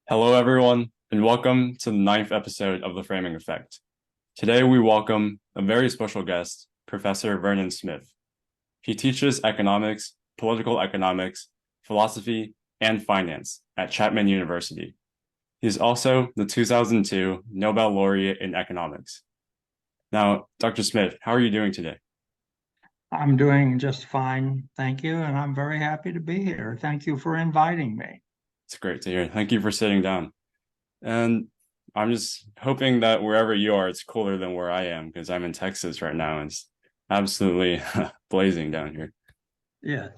Hello, everyone, and welcome to the ninth episode of The Framing Effect. Today, we welcome a very special guest, Professor Vernon Smith. He teaches economics, political economics, philosophy, and finance at Chapman University. He's also the 2002 Nobel Laureate in Economics. Now, Dr. Smith, how are you doing today? I'm doing just fine, thank you, and I'm very happy to be here. Thank you for inviting me. It's great to hear. Thank you for sitting down. And I'm just hoping that wherever you are, it's cooler than where I am because I'm in Texas right now and it's absolutely blazing down here. Yeah.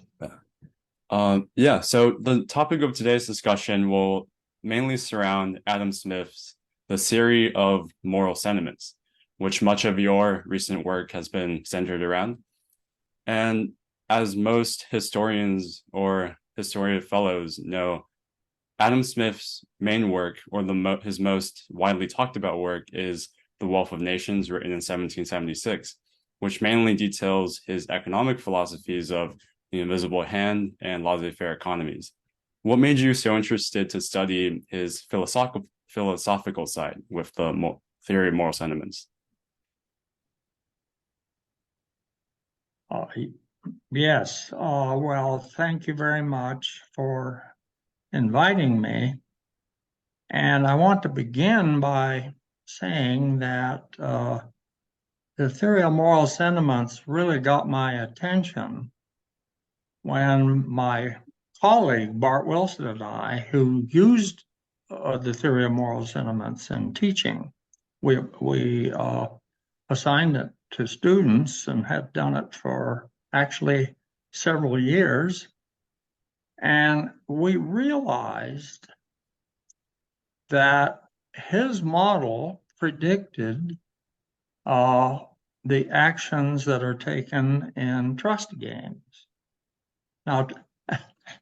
Yeah, so the topic of today's discussion will mainly surround Adam Smith's The Theory of Moral Sentiments, which much of your recent work has been centered around. And as most historians or historian fellows know, Adam Smith's main work, or his most widely talked about work, is The Wealth of Nations, written in 1776, which mainly details his economic philosophies of the invisible hand and laissez-faire economies. What made you so interested to study his philosophical side with the theory of moral sentiments? Uh, yes. Well, thank you very much for inviting me. And I want to begin by saying that the theory of moral sentiments really got my attention when my colleague Bart Wilson and I, who used the theory of moral sentiments in teaching, we assigned it to students and have done it for actually several years. And we realized that his model predicted uh, the actions that are taken in trust games. Now,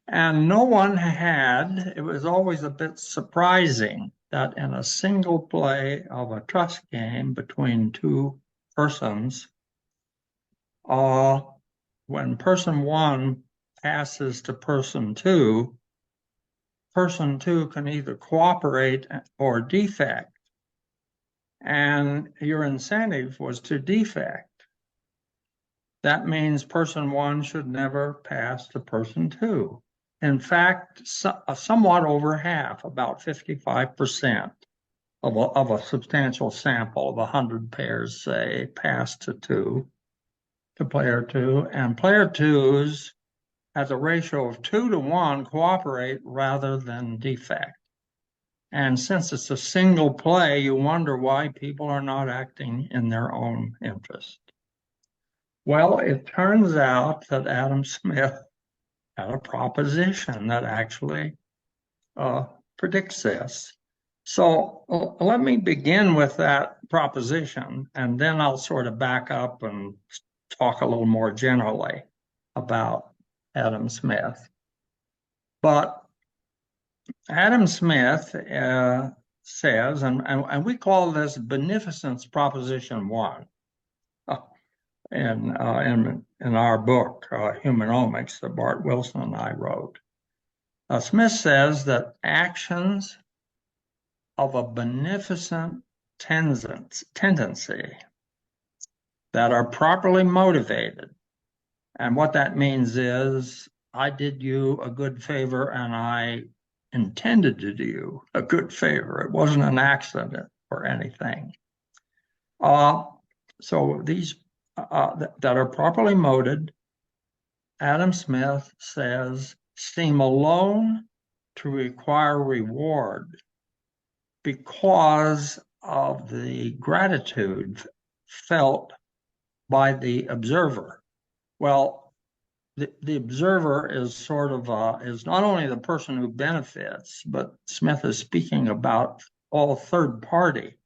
and no one had, it was always a bit surprising that in a single play of a trust game between two persons, uh, when person one passes to person two can either cooperate or defect. And your incentive was to defect. That means person one should never pass to person two. In fact, somewhat over half, about 55% of a substantial sample of 100 pairs, say, pass to player two, and player twos at a ratio of 2 to 1 cooperate rather than defect. And since it's a single play, you wonder why people are not acting in their own interest. Well, it turns out that Adam Smith had a proposition that actually uh, predicts this. So let me begin with that proposition, and then I'll sort of back up and talk a little more generally about Adam Smith. But Adam Smith says, and we call this beneficence proposition one uh, in our book, Humanomics, that Bart Wilson and I wrote. Smith says that actions of a beneficent tendency that are properly motivated. And what that means is, I did you a good favor and I intended to do you a good favor. It wasn't an accident or anything. Uh, so these that are properly motivated, Adam Smith says, seem alone to require reward because of the gratitude felt by the observer. Well, the observer is sort of is not only the person who benefits, but Smith is speaking about all third party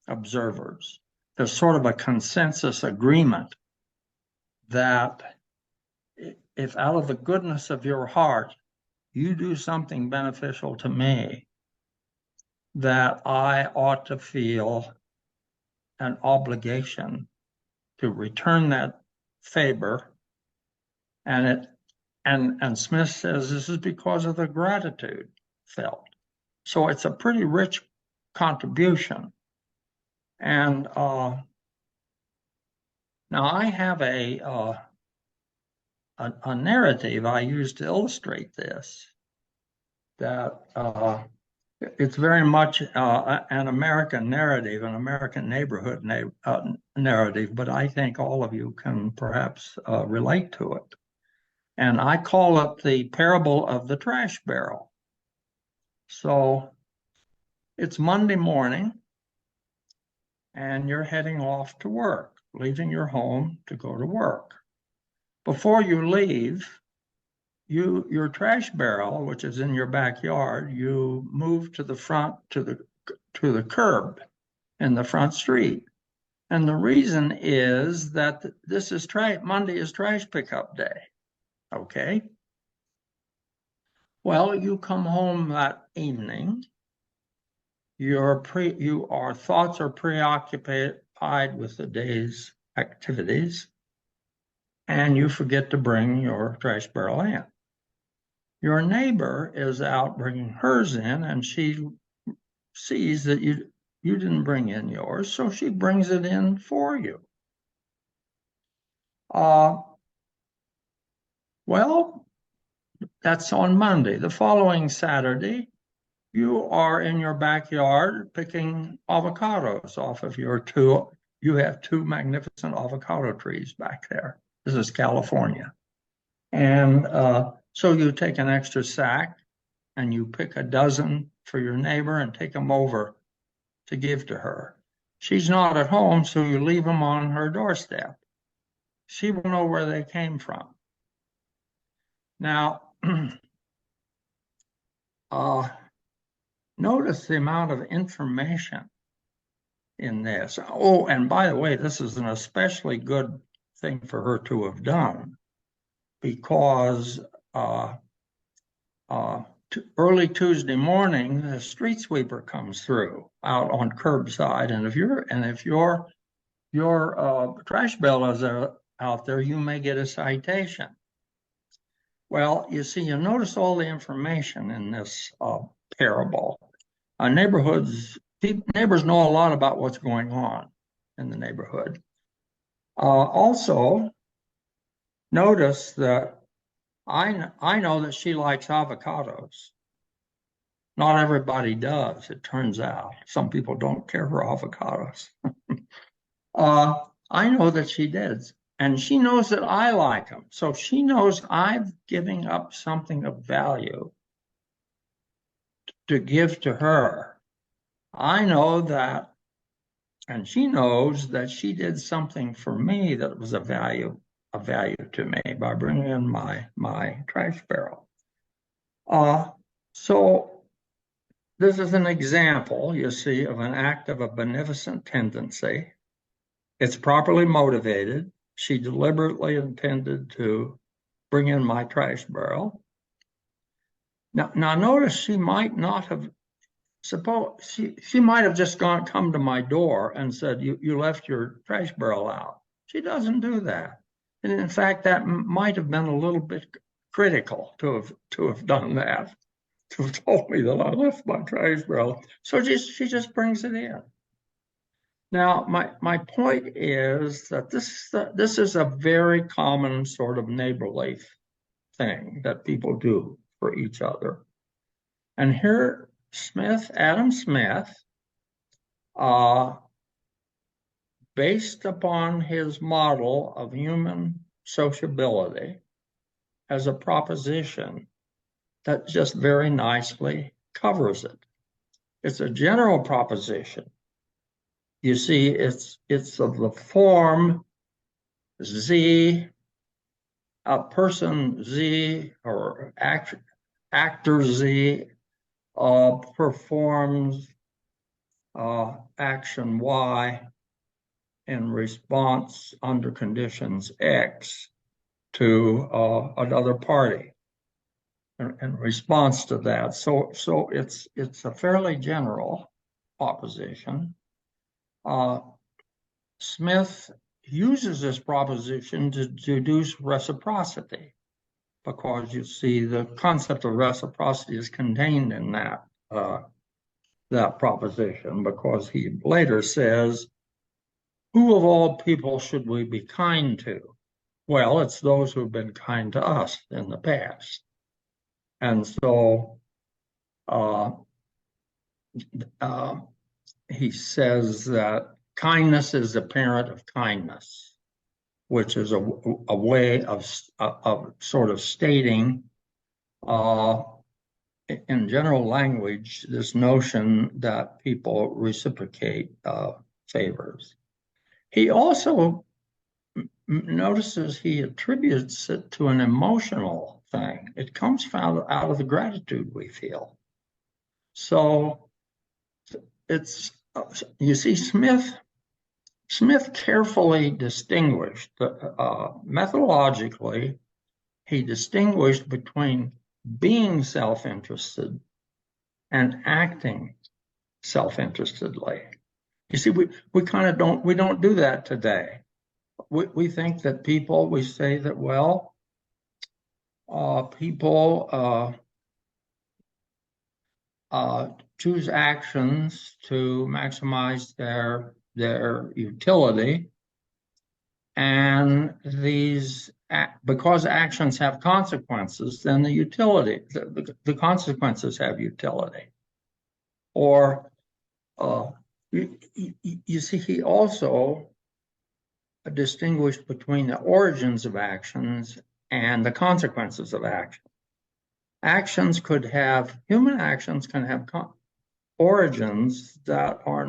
observers. There's sort of a consensus agreement that if out of the goodness of your heart you do something beneficial to me, that I ought to feel an obligation to return that favor. And Smith says this is because of the gratitude felt. So it's a pretty rich contribution. And now I have a narrative I use to illustrate this, that it's very much an American narrative, an American neighborhood narrative, but I think all of you can perhaps relate to it. And I call it the parable of the trash barrel. So it's Monday morning, and you're heading off to work, leaving your home to go to work. Before you leave, your trash barrel, which is in your backyard, you move to the front to the curb in the front street. And the reason is that this is Monday is trash pickup day. Okay. Well, you come home that evening. Your thoughts are preoccupied with the day's activities, and you forget to bring your trash barrel in. Your neighbor is out bringing hers in, and she sees that you didn't bring in yours, so she brings it in for you. Well, that's on Monday. The following Saturday, you are in your backyard picking avocados off of you have two magnificent avocado trees back there. This is California. And so you take an extra sack and you pick a dozen for your neighbor and take them over to give to her. She's not at home, so you leave them on her doorstep. She will know where they came from. Now, notice the amount of information in this. Oh, and by the way, this is an especially good thing for her to have done, because early Tuesday morning, the street sweeper comes through out on curbside, and if your trash bill is out there, you may get a citation. Well, you see, you notice all the information in this parable. Neighbors know a lot about what's going on in the neighborhood. Also, notice that I know that she likes avocados. Not everybody does, it turns out. Some people don't care for avocados. I know that she did. And she knows that I like them. So she knows I'm giving up something of value to give to her. I know that, and she knows that she did something for me that was a value to me by bringing in my trash barrel. So this is an example, you see, of an act of a beneficent tendency. It's properly motivated. She deliberately intended to bring in my trash barrel. Now notice she might not have, she might have just come to my door and said, you left your trash barrel out. She doesn't do that. And in fact, that might have been a little bit critical to have done that, to have told me that I left my trash barrel. So she just brings it in. Now, my point is that this is a very common sort of neighborly thing that people do for each other. And here, Adam Smith, based upon his model of human sociability, has a proposition that just very nicely covers it. It's a general proposition. You see, it's of the form Z, a person Z or actor Z performs action Y in response under conditions X to another party in response to that. So it's a fairly general proposition. Smith uses this proposition to deduce reciprocity, because you see the concept of reciprocity is contained in that that proposition because he later says, who of all people should we be kind to? Well, it's those who've been kind to us in the past. And so uh, uh, he says that kindness is the parent of kindness, which is a way of sort of stating uh, in general language this notion that people reciprocate favors. He also notices he attributes it to an emotional thing. It comes out of the gratitude we feel. So it's you see, Smith carefully distinguished methodologically. He distinguished between being self-interested and acting self-interestedly. You see, we kind of don't do that today. We think that we say that, well, people choose actions to maximize their utility, and because actions have consequences, then the consequences have utility. Or you see, he also distinguished between the origins of actions and the consequences of action. Human actions can have origins that are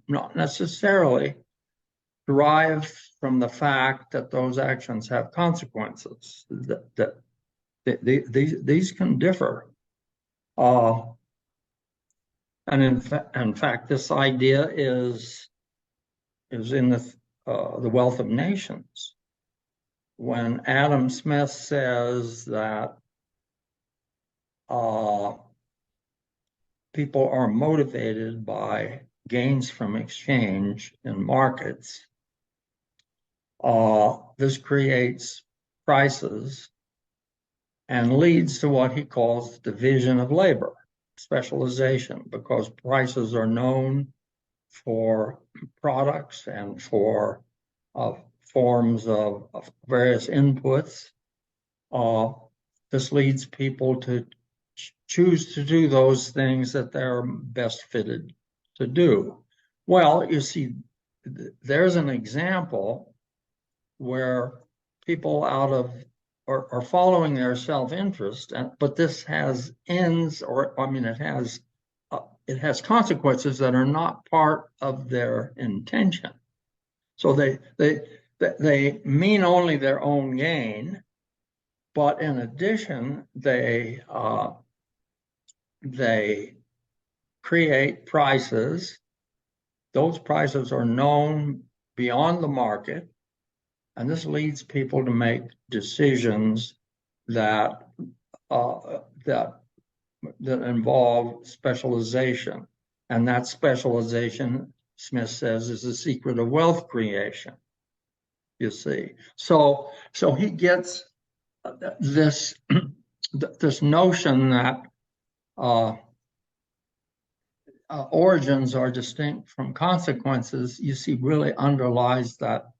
not necessarily derived from the fact that those actions have consequences. These can differ. And in fact, this idea is in the Wealth of Nations, when Adam Smith says that people are motivated by gains from exchange in markets. This creates prices and leads to what he calls division of labor, specialization, because prices are known for products and for forms of various inputs. This leads people to choose to do those things that they're best fitted to do. Well, you see, there's an example where people are following their self-interest, but this has ends, or I mean, it has consequences that are not part of their intention. So they mean only their own gain, but in addition, they create prices. Those prices are known beyond the market, and this leads people to make decisions that involve specialization. And that specialization, Smith says, is the secret of wealth creation. You see, so he gets this notion that origins are distinct from consequences. You see, really underlies that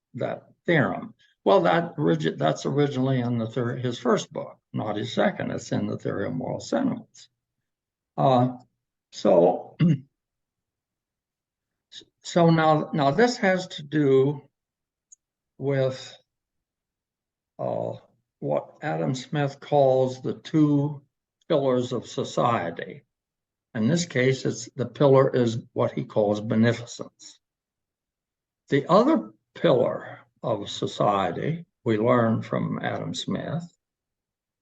theorem. Well, that's originally in his first book, not his second. It's in the Theory of Moral Sentiments. So now this has to do with what Adam Smith calls the two pillars of society. In this case, the pillar is what he calls beneficence. The other pillar of society, we learn from Adam Smith,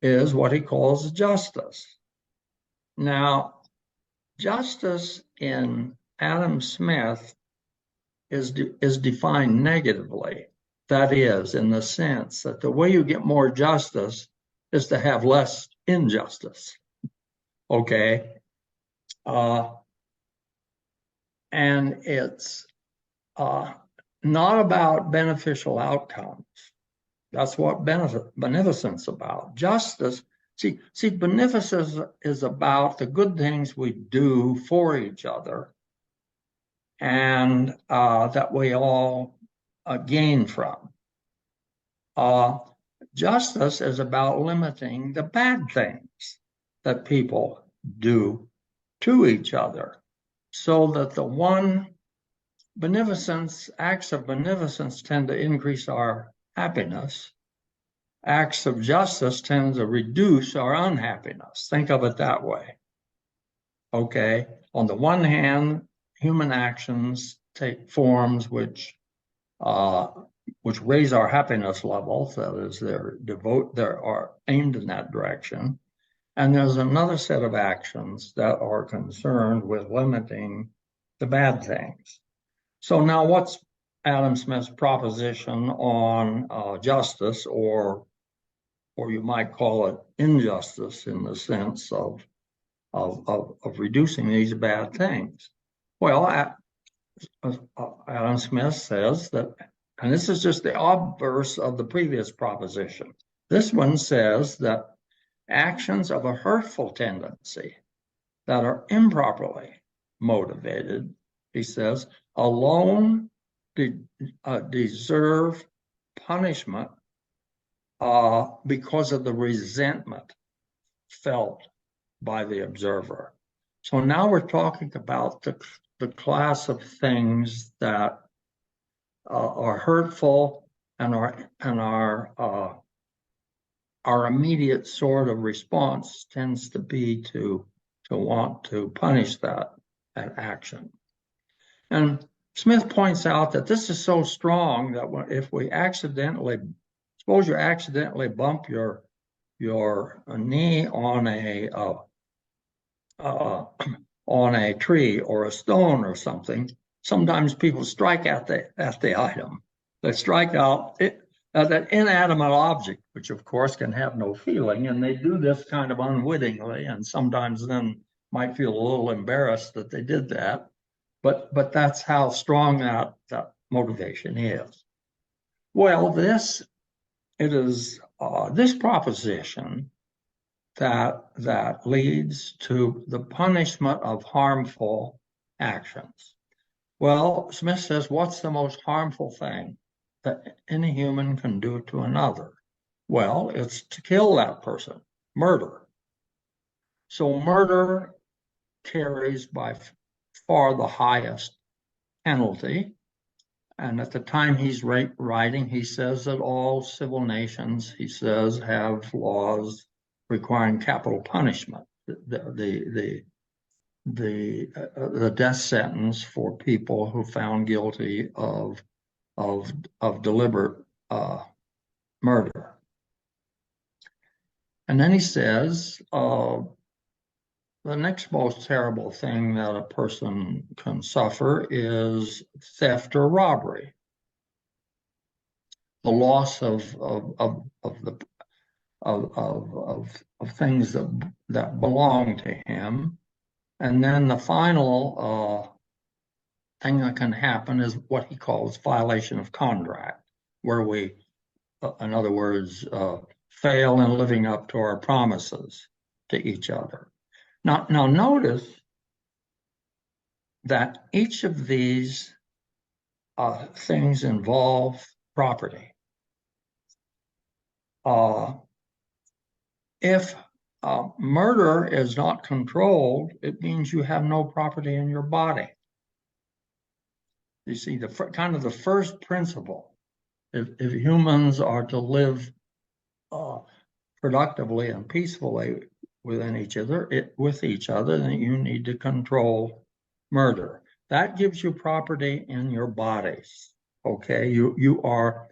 is what he calls justice. Now, justice in Adam Smith is defined negatively. That is, in the sense that the way you get more justice is to have less injustice. Okay? And it's not about beneficial outcomes. That's what beneficence is about. Justice See, beneficence is about the good things we do for each other and that we all gain from. Uh, Justice is about limiting the bad things that people do to each other so that the one acts of beneficence tend to increase our happiness. Acts of justice tend to reduce our unhappiness. Think of it that way. Okay. On the one hand, human actions take forms uh, which raise our happiness levels. That is, they are aimed in that direction. And there's another set of actions that are concerned with limiting the bad things. So now, what's Adam Smith's proposition on justice, or you might call it injustice, in the sense of reducing these bad things? Well, Adam Smith says that, and this is just the obverse of the previous proposition. This one says that actions of a hurtful tendency that are improperly motivated, he says, alone deserve punishment because of the resentment felt by the observer. So now we're talking about the class of things that are hurtful and our immediate sort of response tends to be to want to punish that action. And Smith points out that this is so strong that if we accidentally, suppose you accidentally bump your knee on a tree or a stone or something, sometimes people strike at the item. They strike out that inanimate object, which of course can have no feeling, and they do this kind of unwittingly, and sometimes then might feel a little embarrassed that they did that. But that's how strong that motivation is. Well, it is this proposition that leads to the punishment of harmful actions. Well, Smith says, what's the most harmful thing that any human can do to another? Well, it's to kill that person, murder. So murder carries by far the highest penalty. And at the time he's writing, he says that all civil nations, he says, have laws requiring capital punishment. The death sentence for people who found guilty of deliberate murder. And then he says the next most terrible thing that a person can suffer is theft or robbery, the loss of things that belong to him. And then the final thing that can happen is what he calls violation of contract, where we, in other words, fail in living up to our promises to each other. Now notice that each of these things involve property. If murder is not controlled, it means you have no property in your body. You see, the kind of the first principle, if humans are to live productively and peacefully within each other, then you need to control murder. That gives you property in your bodies. Okay, you are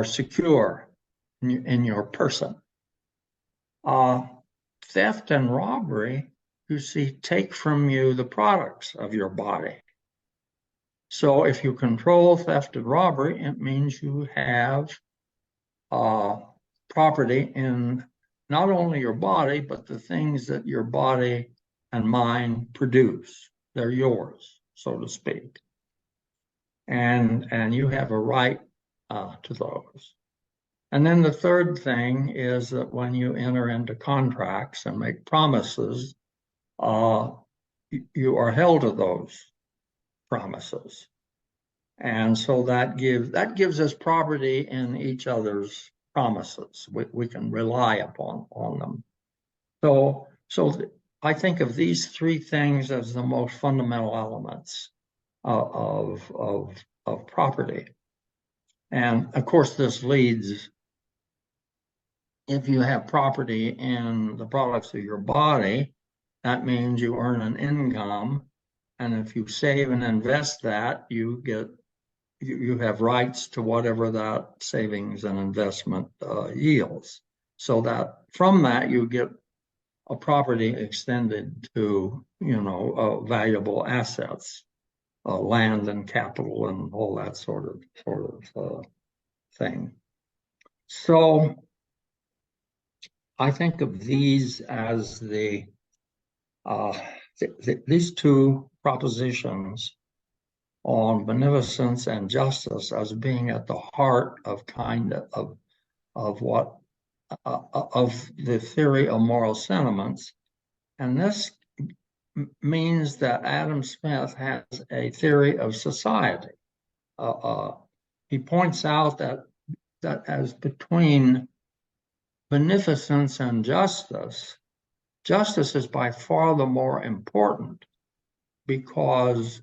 secure in your person. Theft and robbery, you see, take from you the products of your body. So if you control theft and robbery, it means you have property in not only your body, but the things that your body and mind produce. They're yours, so to speak. And you have a right to those. And then the third thing is that when you enter into contracts and make promises, uh, you are held to those promises. And so that gives us property in each other's promises. We can rely upon on them. So I think of these three things as the most fundamental elements of property. And of course, this leads, if you have property in the products of your body, that means you earn an income. And if you save and invest that, you have rights to whatever that savings and investment yields. So that from that you get a property extended to, valuable assets, land and capital and all that sort of thing. So I think of these as these two propositions on beneficence and justice as being at the heart of what of the theory of moral sentiments. And this means that Adam Smith has a theory of society. He points out that as between beneficence and justice, justice is by far the more important, because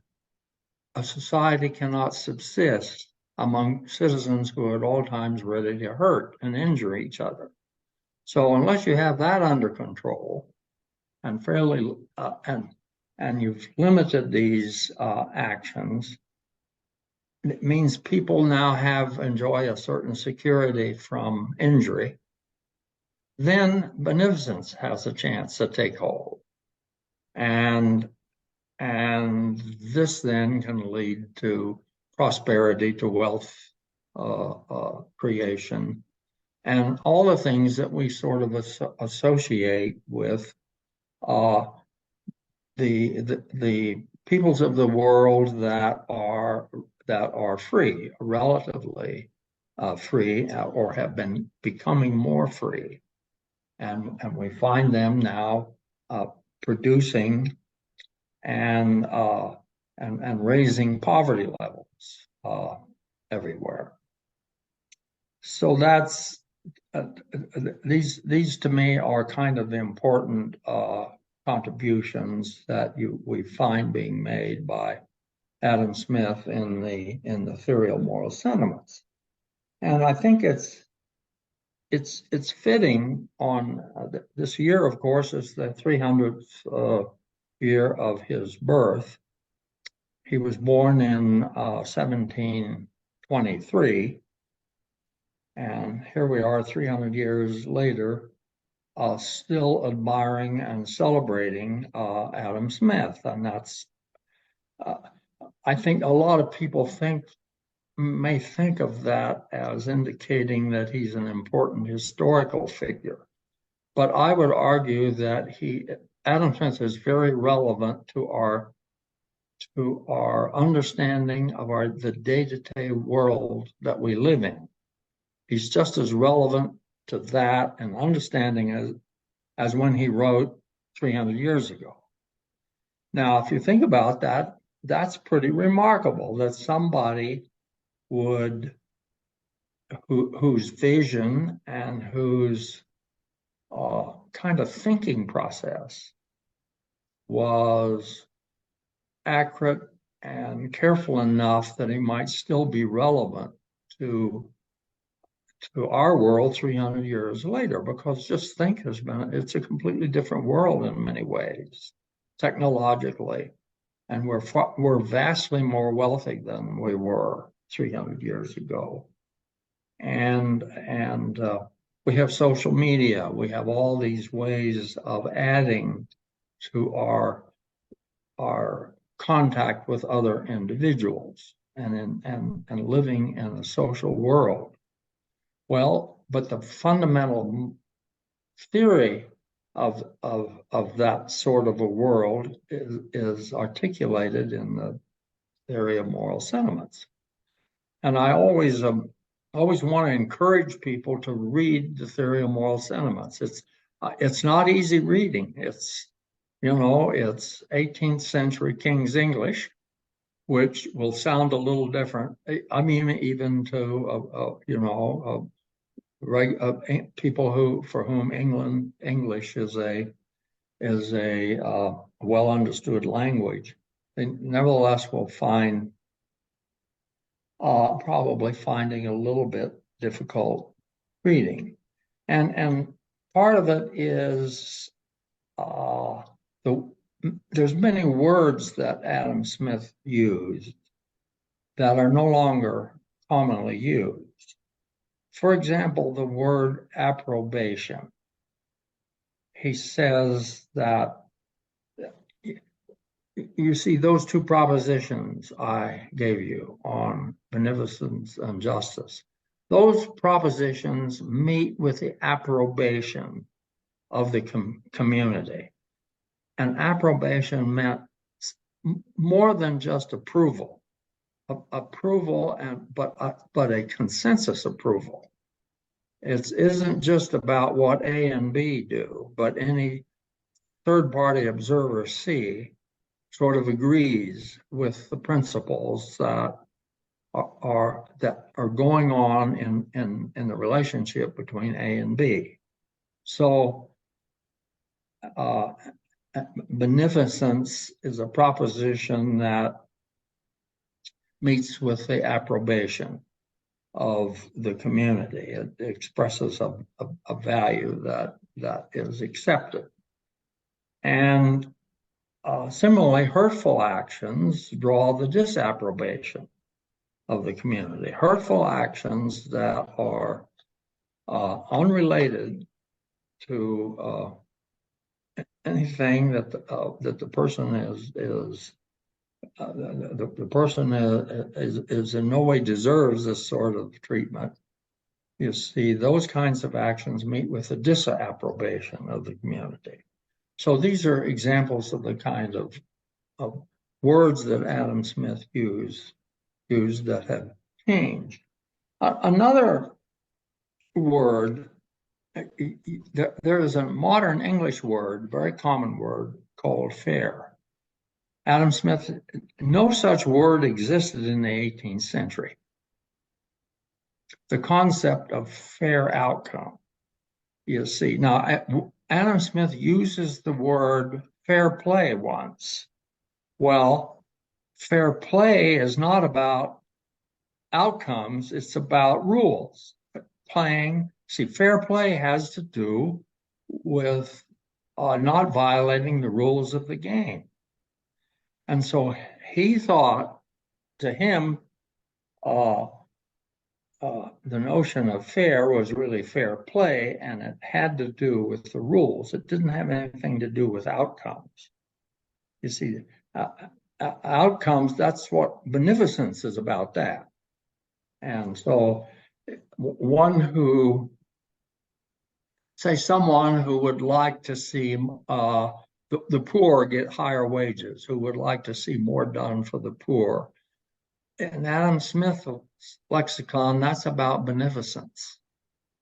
a society cannot subsist among citizens who are at all times ready to hurt and injure each other. So unless you have that under control and fairly and you've limited these actions, it means people now enjoy a certain security from injury. Then beneficence has a chance to take hold, and this then can lead to prosperity, to wealth creation, and all the things that we sort of associate with the peoples of the world that are free, relatively free, or have been becoming more free, and we find them now producing and raising poverty levels everywhere. So that's these to me are kind of the important contributions that we find being made by Adam Smith in the theory of moral sentiments. And I think it's fitting on this year, of course, is the 300th year of his birth. He was born in 1723, and here we are 300 years later, still admiring and celebrating Adam Smith. And that's, I think a lot of people may think of that as indicating that he's an important historical figure. But I would argue that Adam Smith is very relevant to our understanding of the day-to-day world that we live in. He's just as relevant to that and understanding as when he wrote 300 years ago. Now, if you think about that, that's pretty remarkable that somebody whose vision and whose kind of thinking process was accurate and careful enough that he might still be relevant to our world 300 years later, because just think it's a completely different world in many ways, technologically, and we're vastly more wealthy than we were 300 years ago. And we have social media, we have all these ways of adding to our contact with other individuals and living in a social world. Well, but the fundamental theory of that sort of a world is articulated in the theory of moral sentiments. And I always always want to encourage people to read the theory of moral sentiments. It's not easy reading. It's 18th century King's English, which will sound a little different. I mean, even to people for whom English is a well understood language, they nevertheless will find probably finding a little bit difficult reading, and part of it is there's many words that Adam Smith used that are no longer commonly used. For example, the word approbation. He says that, you see, those two propositions I gave you on beneficence and justice, those propositions meet with the approbation of the community. And approbation meant more than just approval, but a consensus approval. It isn't just about what A and B do, but any third-party observer C sort of agrees with the principles that are going on in the relationship between A and B. So beneficence is a proposition that meets with the approbation of the community. It expresses a value that is accepted. And similarly, hurtful actions draw the disapprobation of the community. Hurtful actions that are unrelated to anything that the person is in no way deserves this sort of treatment. You see, those kinds of actions meet with the disapprobation of the community. So these are examples of the kind of words that Adam Smith used that have changed. Another word, there is a modern English word, very common word, called fair. Adam Smith, no such word existed in the 18th century. The concept of fair outcome, you see. Now, Adam Smith uses the word fair play once. Well, fair play is not about outcomes, it's about rules. Fair play has to do with not violating the rules of the game. And so he thought, to him, the notion of fair was really fair play, and it had to do with the rules. It didn't have anything to do with outcomes. You see, outcomes, that's what beneficence is about, that. And so someone who would like to see the poor get higher wages, who would like to see more done for the poor. In Adam Smith's lexicon, that's about beneficence.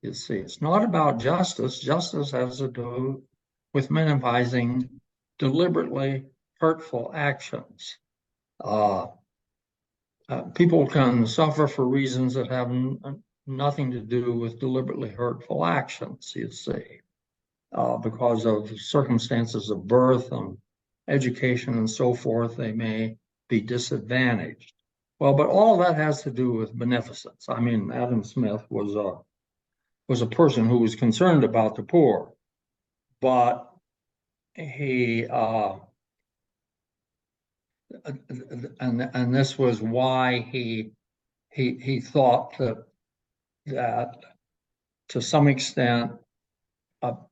You see, it's not about justice. Justice has to do with minimizing deliberately hurtful actions. People can suffer for reasons that have nothing to do with deliberately hurtful actions, you see, because of circumstances of birth and education and so forth. They may be disadvantaged. Well, but all that has to do with beneficence. I mean, Adam Smith was a person who was concerned about the poor, but he and this was why he thought that to some extent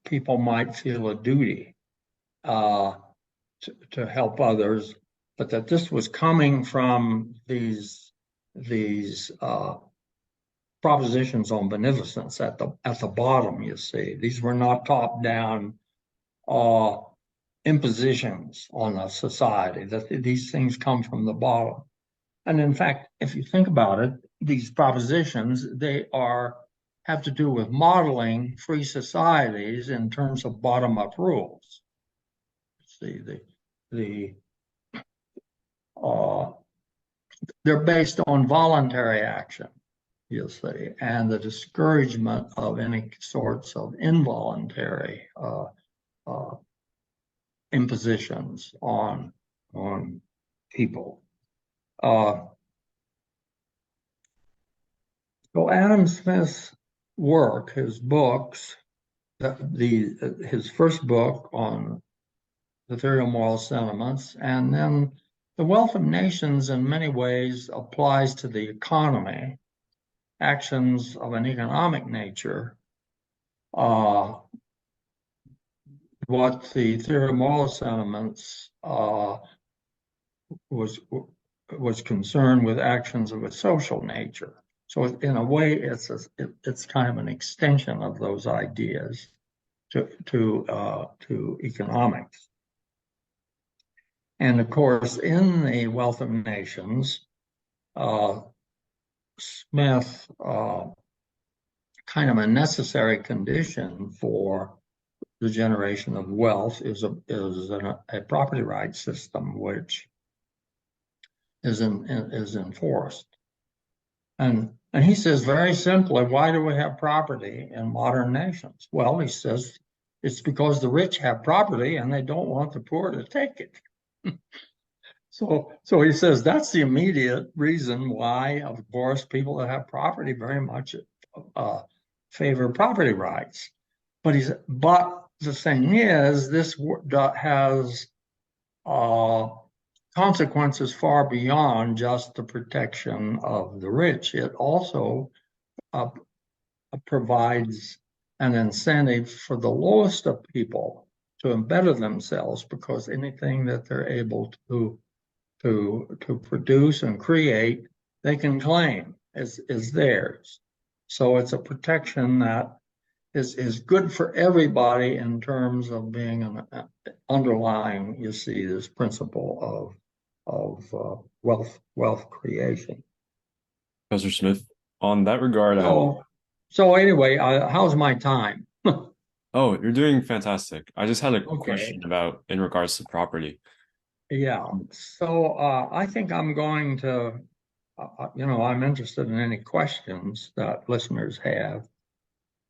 people might feel a duty to help others, but that this was coming from these propositions on beneficence at the bottom. You see, these were not top-down impositions on a society. That these things come from the bottom. And in fact, if you think about it, these propositions, they have to do with modeling free societies in terms of bottom-up rules. See, the uh, they're based on voluntary action, you'll see, and the discouragement of any sorts of involuntary uh, impositions on people. So Adam Smith's work, his books, his first book on the theory of moral sentiments, and then the Wealth of Nations in many ways applies to the economy, actions of an economic nature. What the theory of moral sentiments was concerned with actions of a social nature. So in a way, it's kind of an extension of those ideas to economics. And of course, in the Wealth of Nations, Smith, kind of a necessary condition for the generation of wealth is a property rights system which is enforced. And he says very simply, why do we have property in modern nations? Well, he says it's because the rich have property and they don't want the poor to take it. So he says that's the immediate reason why, of course, people that have property very much favor property rights. But the thing is, this has consequences far beyond just the protection of the rich. It also provides an incentive for the lowest of people to better themselves, because anything that they're able to produce and create, they can claim is theirs. So it's a protection that is good for everybody in terms of being an underlying, you see, this principle of wealth creation. Professor Smith, on that regard, So anyway, how's my time? oh, you're doing fantastic. I just had a Okay. question about in regards to property. Yeah. So I think I'm going to, I'm interested in any questions that listeners have,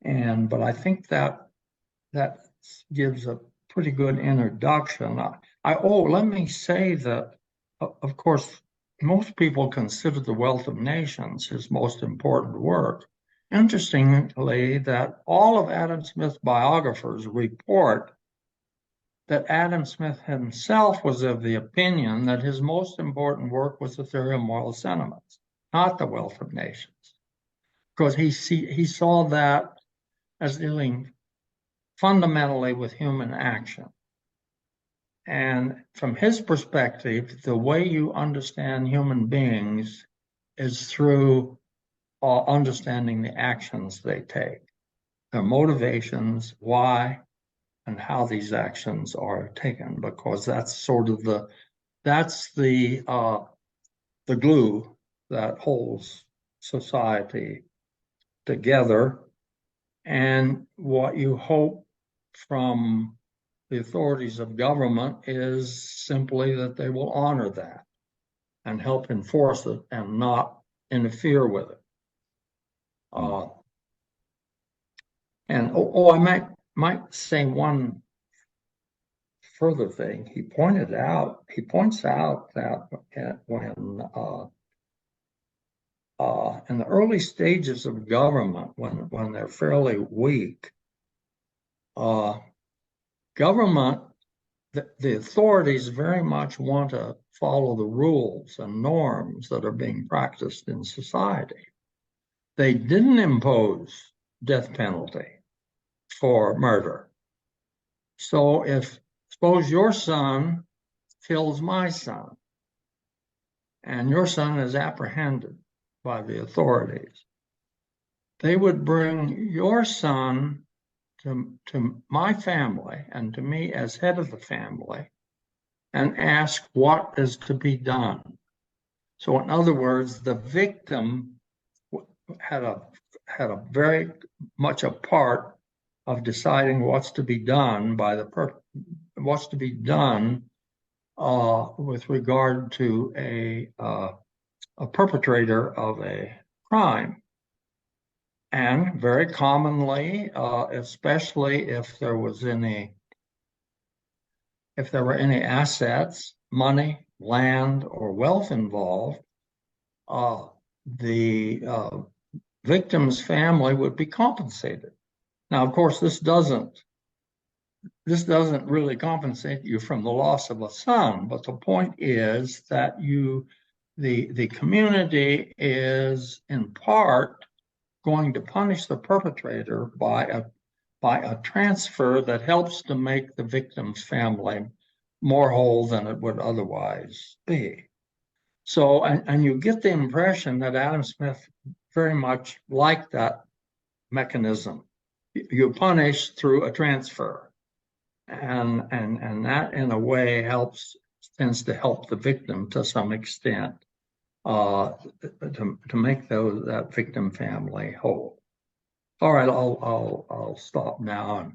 but I think that gives a pretty good introduction. Let me say that, of course, most people consider The Wealth of Nations his most important work. Interestingly, that all of Adam Smith's biographers report that Adam Smith himself was of the opinion that his most important work was the theory of moral sentiments, not The Wealth of Nations, because he saw that as dealing fundamentally with human action. And from his perspective, the way you understand human beings is through understanding the actions they take, their motivations, why, and how these actions are taken, because that's sort of the glue that holds society together. And what you hope from the authorities of government is simply that they will honor that and help enforce it and not interfere with it. I might say one further thing. He points out that when in the early stages of government, when they're fairly weak, government, the authorities very much want to follow the rules and norms that are being practiced in society. They didn't impose death penalty for murder. So suppose your son kills my son, and your son is apprehended by the authorities, they would bring your son to my family and to me as head of the family and ask what is to be done. So in other words, the victim had a very much a part of deciding what's to be done what's to be done with regard to a perpetrator of a crime. And very commonly, especially if there were any assets, money, land, or wealth involved, the victim's family would be compensated. Now, of course, this doesn't really compensate you from the loss of a son, but the point is that the community is in part going to punish the perpetrator by a transfer that helps to make the victim's family more whole than it would otherwise be. So, and you get the impression that Adam Smith very much liked that mechanism. You punish through a transfer, and that in a way tends to help the victim to some extent, to make that victim family whole. All right, I'll stop now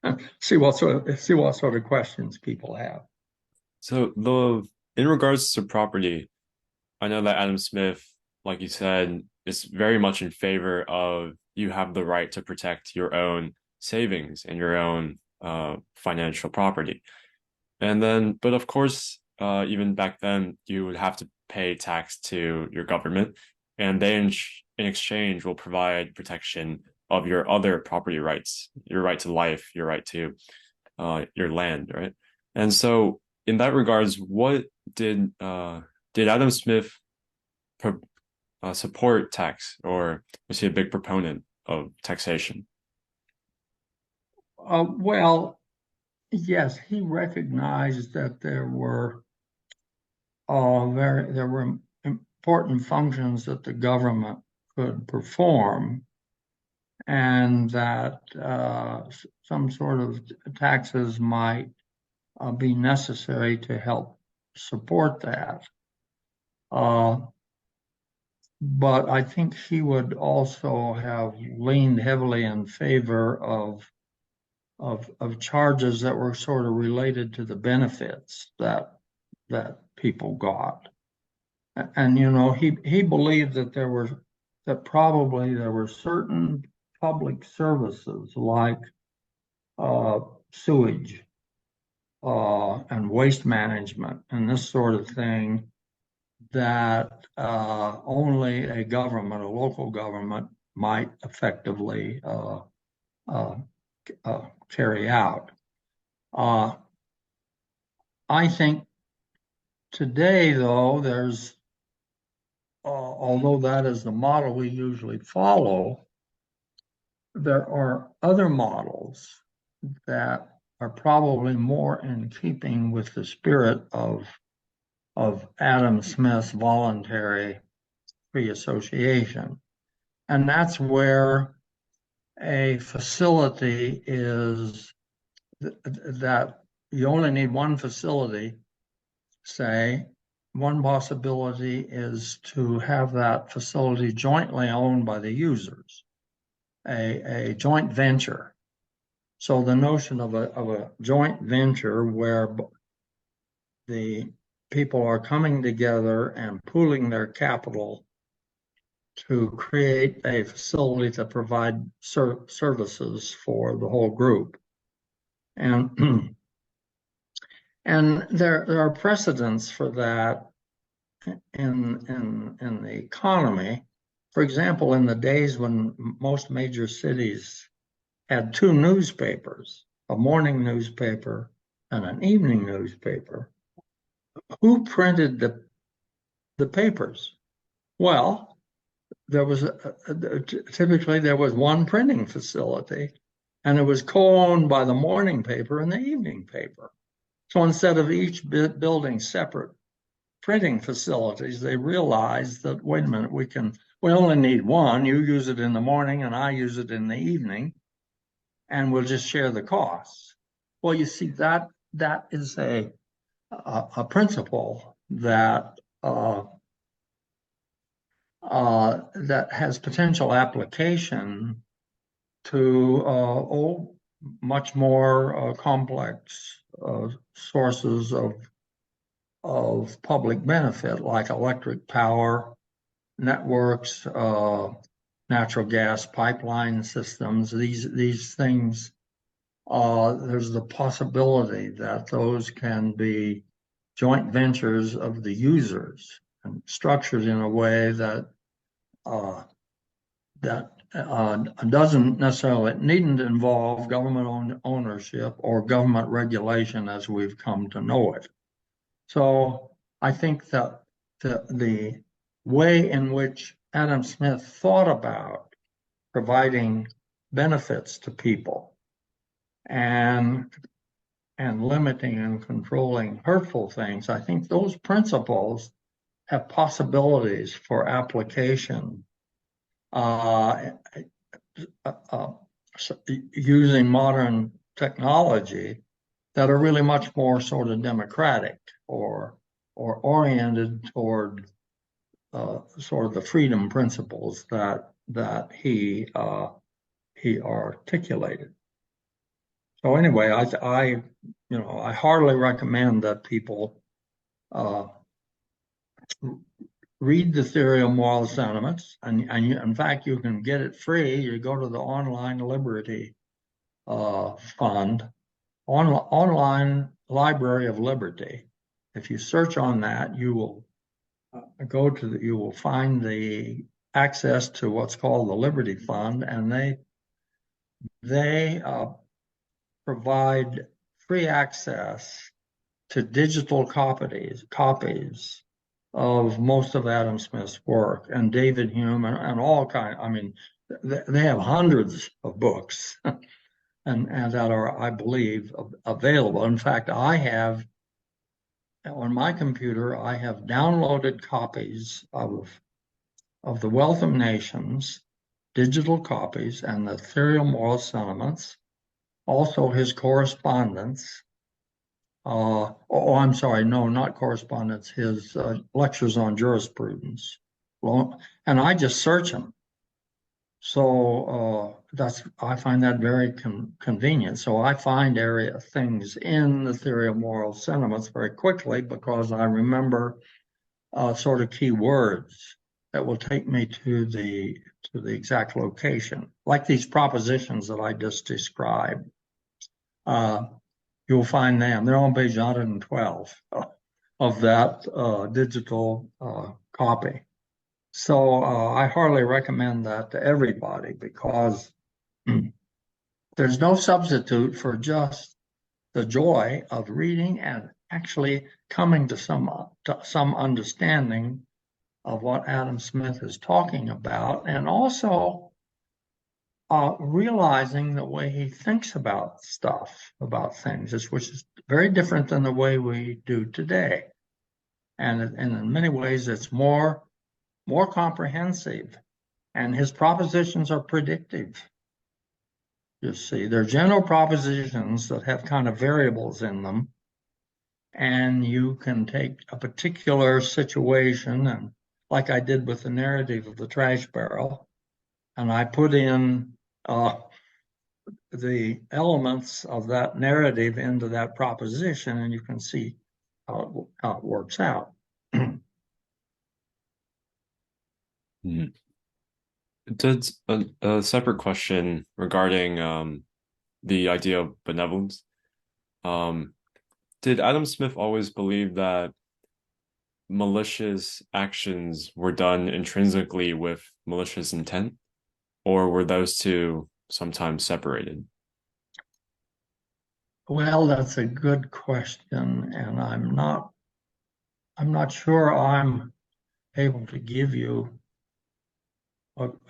and see what sort of questions people have. So in regards to property, I know that Adam Smith, like you said, is very much in favor of you have the right to protect your own savings and your own financial property. And then, but of course, even back then, you would have to pay tax to your government, and they in exchange will provide protection of your other property rights, your right to life, your right to your land, right? And so, in that regards, what did Adam Smith pro support tax, or was he a big proponent of taxation? Well, yes, he recognized that there were important functions that the government could perform, and that some sort of taxes might be necessary to help support that. But I think he would also have leaned heavily in favor of charges that were sort of related to the benefits that people got. And you know, he believed that probably there were certain public services like sewage and waste management and this sort of thing that only a local government, might effectively uh, carry out. I think today, though, although that is the model we usually follow, there are other models that are probably more in keeping with the spirit of Adam Smith's voluntary free association. And that's where a facility is that you only need one facility, say. One possibility is to have that facility jointly owned by the users, a joint venture. So the notion of a joint venture where the people are coming together and pooling their capital to create a facility to provide services for the whole group. And and there are precedents for that in the economy. For example, in the days when most major cities had two newspapers, a morning newspaper and an evening newspaper, who printed the papers? Well, typically there was one printing facility, and it was co-owned by the morning paper and the evening paper. So instead of each building separate printing facilities, they realized that, wait a minute, we only need one. You use it in the morning and I use it in the evening, and we'll just share the costs. Well, you see, that is a principle that that has potential application to much more complex sources of public benefit, like electric power networks, natural gas pipeline systems. These things, there's the possibility that those can be joint ventures of the users and structured in a way uh, that doesn't necessarily needn't involve government ownership or government regulation as we've come to know it. So I think that the way in which Adam Smith thought about providing benefits to people and limiting and controlling hurtful things, I think those principles have possibilities for application uh, uh, using modern technology that are really much more sort of democratic or oriented toward sort of the freedom principles that he articulated. So anyway, I heartily recommend that people uh, read the Theory of Moral Sentiments, and in fact, you can get it free. You go to the Online Liberty Fund, Online Library of Liberty. If you search on that, you will you will find the access to what's called the Liberty Fund, and they provide free access to digital copies of most of Adam Smith's work and David Hume and all kind. I mean, they have hundreds of books and that are, I believe, available. In fact, I have on my computer, I have downloaded copies of The Wealth of Nations, digital copies, and the Theory of Moral Sentiments, also his correspondence. I'm sorry, no, not correspondence, his lectures on jurisprudence. Well, and I just search them. So I find that very convenient. So I find area things in the Theory of Moral Sentiments very quickly because I remember sort of key words that will take me to the exact location, like these propositions that I just described. You'll find them. They're on page 112 of that digital copy. So I heartily recommend that to everybody because there's no substitute for just the joy of reading and actually coming to some understanding of what Adam Smith is talking about, and also realizing the way he thinks about stuff, about things, which is very different than the way we do today. And in many ways, it's more comprehensive, and his propositions are predictive. You see, they're general propositions that have kind of variables in them, and you can take a particular situation, and like I did with the narrative of the trash barrel, and I put in the elements of that narrative into that proposition, and you can see how it works out. Hmm. Does a separate question regarding the idea of benevolence. Um, did Adam Smith always believe that malicious actions were done intrinsically with malicious intent, or were those two sometimes separated? Well, that's a good question, and I'm not sure I'm able to give you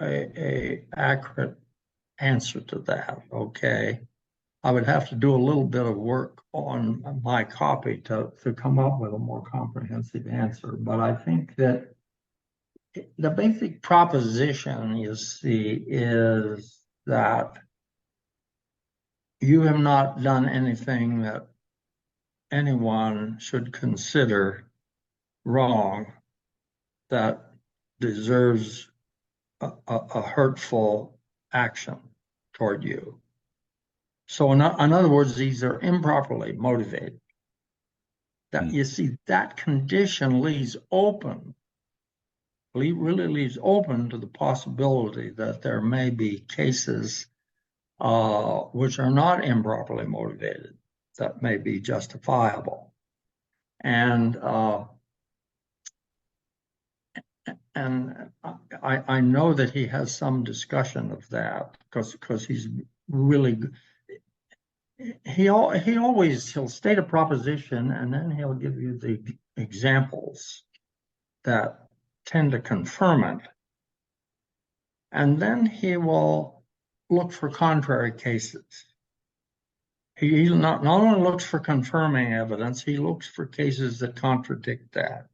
a accurate answer to that. Okay, I would have to do a little bit of work on my copy to come up with a more comprehensive answer. But I think that the basic proposition, you see, is that you have not done anything that anyone should consider wrong, that deserves a hurtful action toward you. So in other words, these are improperly motivated. That you see, that condition really leaves open to the possibility that there may be cases which are not improperly motivated, that may be justifiable. And I know that he has some discussion of that because he's really he'll state a proposition and then he'll give you the examples that tend to confirm it. And then he will look for contrary cases. He not only looks for confirming evidence, he looks for cases that contradict that.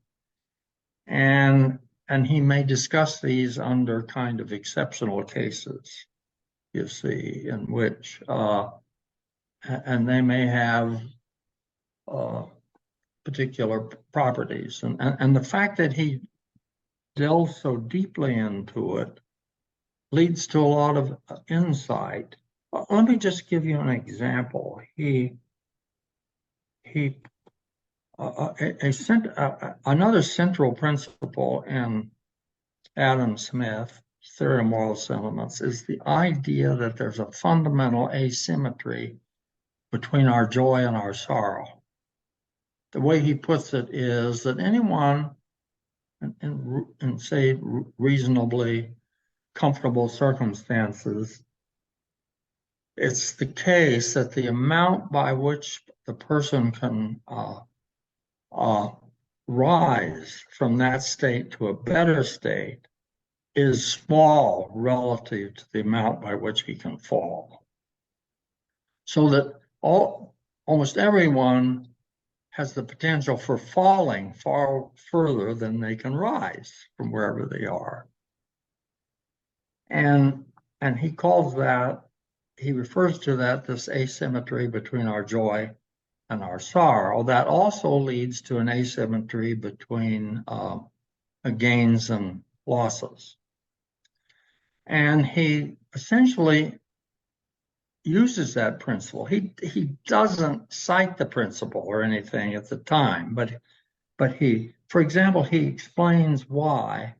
And he may discuss these under kind of exceptional cases, you see, in which, and they may have particular properties. And the fact that he delves so deeply into it leads to a lot of insight. Let me just give you an example. Another central principle in Adam Smith's theory of moral sentiments is the idea that there's a fundamental asymmetry between our joy and our sorrow. The way he puts it is that anyone in say reasonably comfortable circumstances, it's the case that the amount by which the person can rise from that state to a better state is small relative to the amount by which he can fall. So that almost everyone has the potential for falling far further than they can rise from wherever they are. And he calls that, he refers to that, this asymmetry between our joy and our sorrow. That also leads to an asymmetry between gains and losses. And he essentially uses that principle. He doesn't cite the principle or anything at the time, but he, for example, he explains why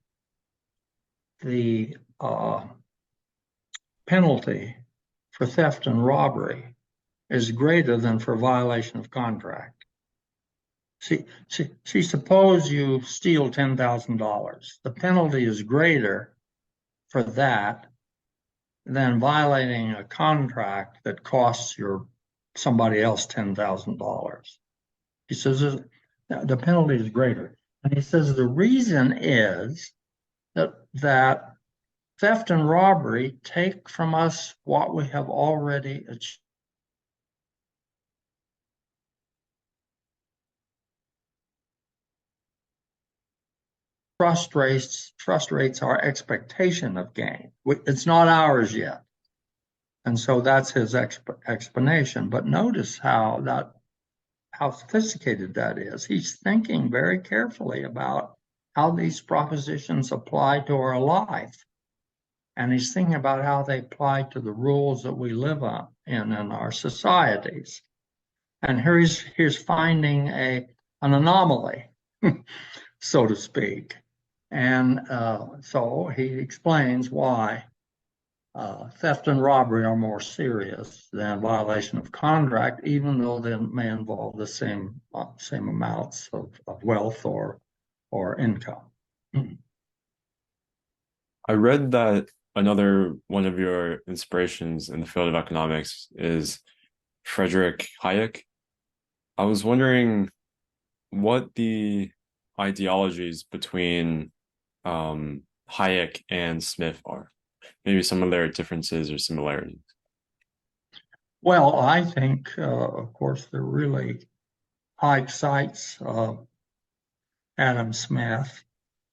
the penalty for theft and robbery is greater than for violation of contract. See, suppose you steal $10,000. The penalty is greater for that than violating a contract that costs somebody else $10,000. He says the penalty is greater. And he says the reason is that theft and robbery take from us what we have already achieved. Frustrates our expectation of gain. It's not ours yet. And so that's his explanation. But notice how sophisticated that is. He's thinking very carefully about how these propositions apply to our life. And he's thinking about how they apply to the rules that we live in our societies. And here he's finding an anomaly, so to speak. And so he explains why theft and robbery are more serious than violation of contract, even though they may involve the same amounts of wealth or income. I read that another one of your inspirations in the field of economics is Friedrich Hayek. I was wondering what the ideologies between Hayek and Smith are. Maybe some of their differences or similarities. Well, I think, of course, they're really Hayek cites Adam Smith,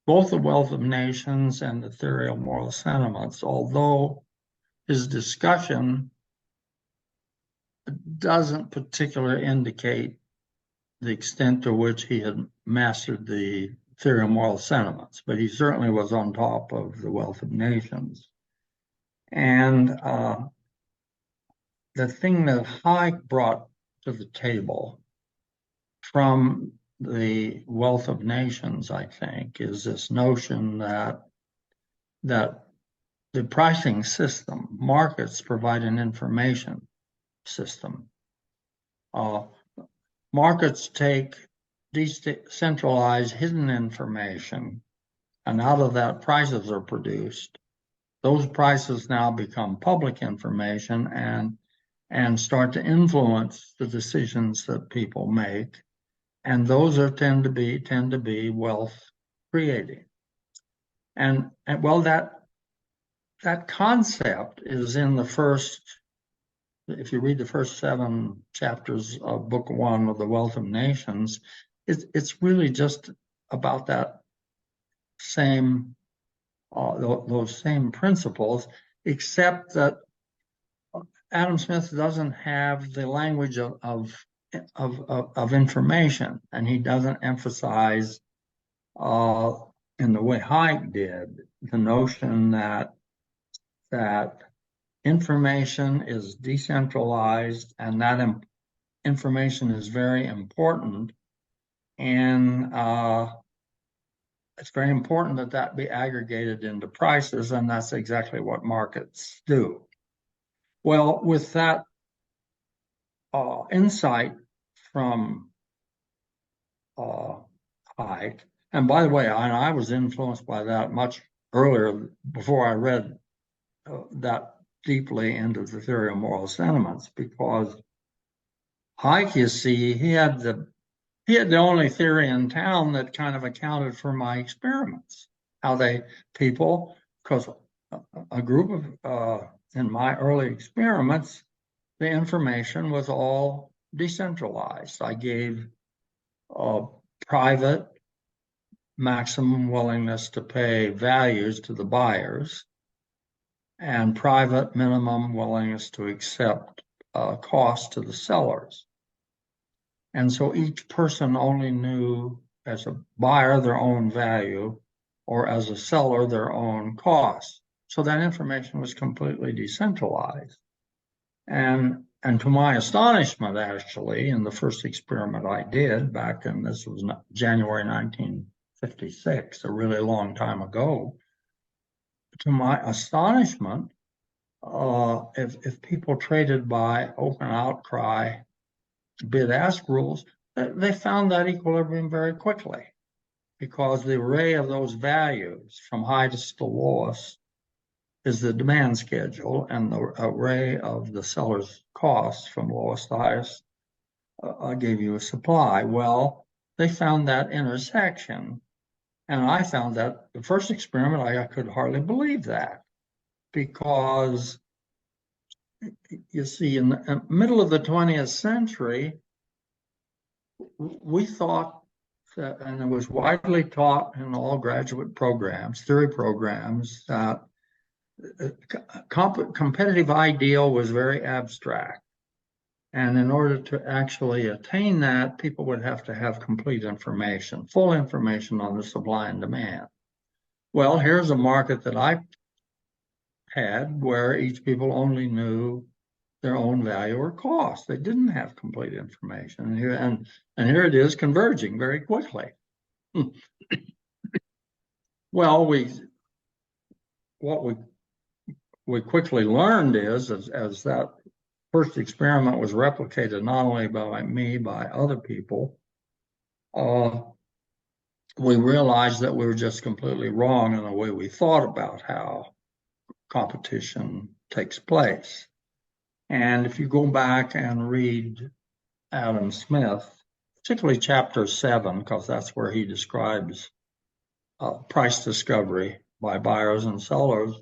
both The Wealth of Nations and the Theory of Moral Sentiments, although his discussion doesn't particularly indicate the extent to which he had mastered the theory of moral sentiments, but he certainly was on top of the Wealth of Nations. And the thing that Hayek brought to the table from the Wealth of Nations, I think, is this notion that the pricing system, markets provide an information system. Markets take decentralized hidden information, and out of that prices are produced. Those prices now become public information and start to influence the decisions that people make, and those tend to be wealth creating. And well, that concept is in the first, if you read the first 7 chapters of Book 1 of the Wealth of Nations, it's really just about that same those same principles, except that Adam Smith doesn't have the language of information, and he doesn't emphasize in the way Hayek did the notion that information is decentralized and that information is very important, and it's very important that that be aggregated into prices, and that's exactly what markets do. Well, with that insight from Hayek, and by the way, I was influenced by that much earlier, before I read that deeply into the theory of moral sentiments, because Hayek, you see, he had the only theory in town that kind of accounted for my experiments. How because a group of, in my early experiments, the information was all decentralized. I gave private maximum willingness to pay values to the buyers and private minimum willingness to accept costs to the sellers. And so each person only knew, as a buyer, their own value, or as a seller, their own costs. So that information was completely decentralized. And to my astonishment, actually, in the first experiment I did back in, this was January 1956, a really long time ago, to my astonishment, if people traded by open outcry bid-ask rules, they found that equilibrium very quickly, because the array of those values from highest to lowest is the demand schedule, and the array of the seller's costs from lowest to highest gave you a supply. Well, they found that intersection, and I found that the first experiment, I could hardly believe that, because you see, in the middle of the 20th century, we thought that, and it was widely taught in all graduate programs, theory programs, that competitive ideal was very abstract. And in order to actually attain that, people would have to have complete information, full information on the supply and demand. Well, here's a market that I had where each people only knew their own value or cost. They didn't have complete information. And here it is converging very quickly. Well, what we quickly learned is, as that first experiment was replicated not only by me, by other people, we realized that we were just completely wrong in the way we thought about how competition takes place. And if you go back and read Adam Smith, particularly chapter 7, because that's where he describes price discovery by buyers and sellers,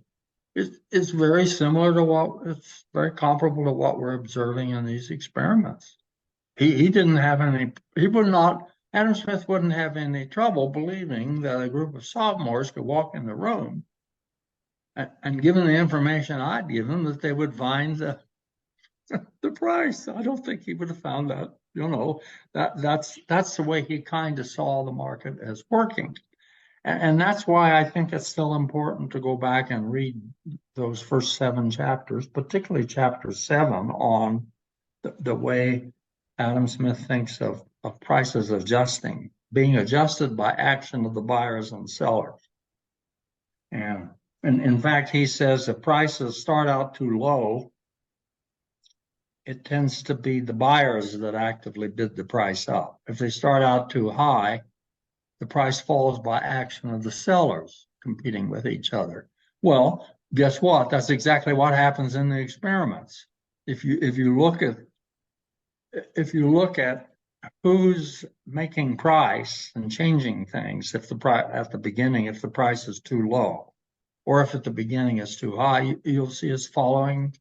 it's very similar to it's very comparable to what we're observing in these experiments. He didn't have any, Adam Smith wouldn't have any trouble believing that a group of sophomores could walk in the room and given the information I'd given, that they would find the price. I don't think he would have found that You know, that's the way he kind of saw the market as working. And that's why I think it's still important to go back and read those first 7 chapters, particularly chapter 7 on the way Adam Smith thinks of prices adjusting, being adjusted by action of the buyers and sellers. And in fact, he says if prices start out too low, it tends to be the buyers that actively bid the price up. If they start out too high, the price falls by action of the sellers competing with each other. Well, guess what? That's exactly what happens in the experiments. If you look at who's making price and changing things, if the price at the beginning, if the price is too low, or if at the beginning it's too high, you'll see us following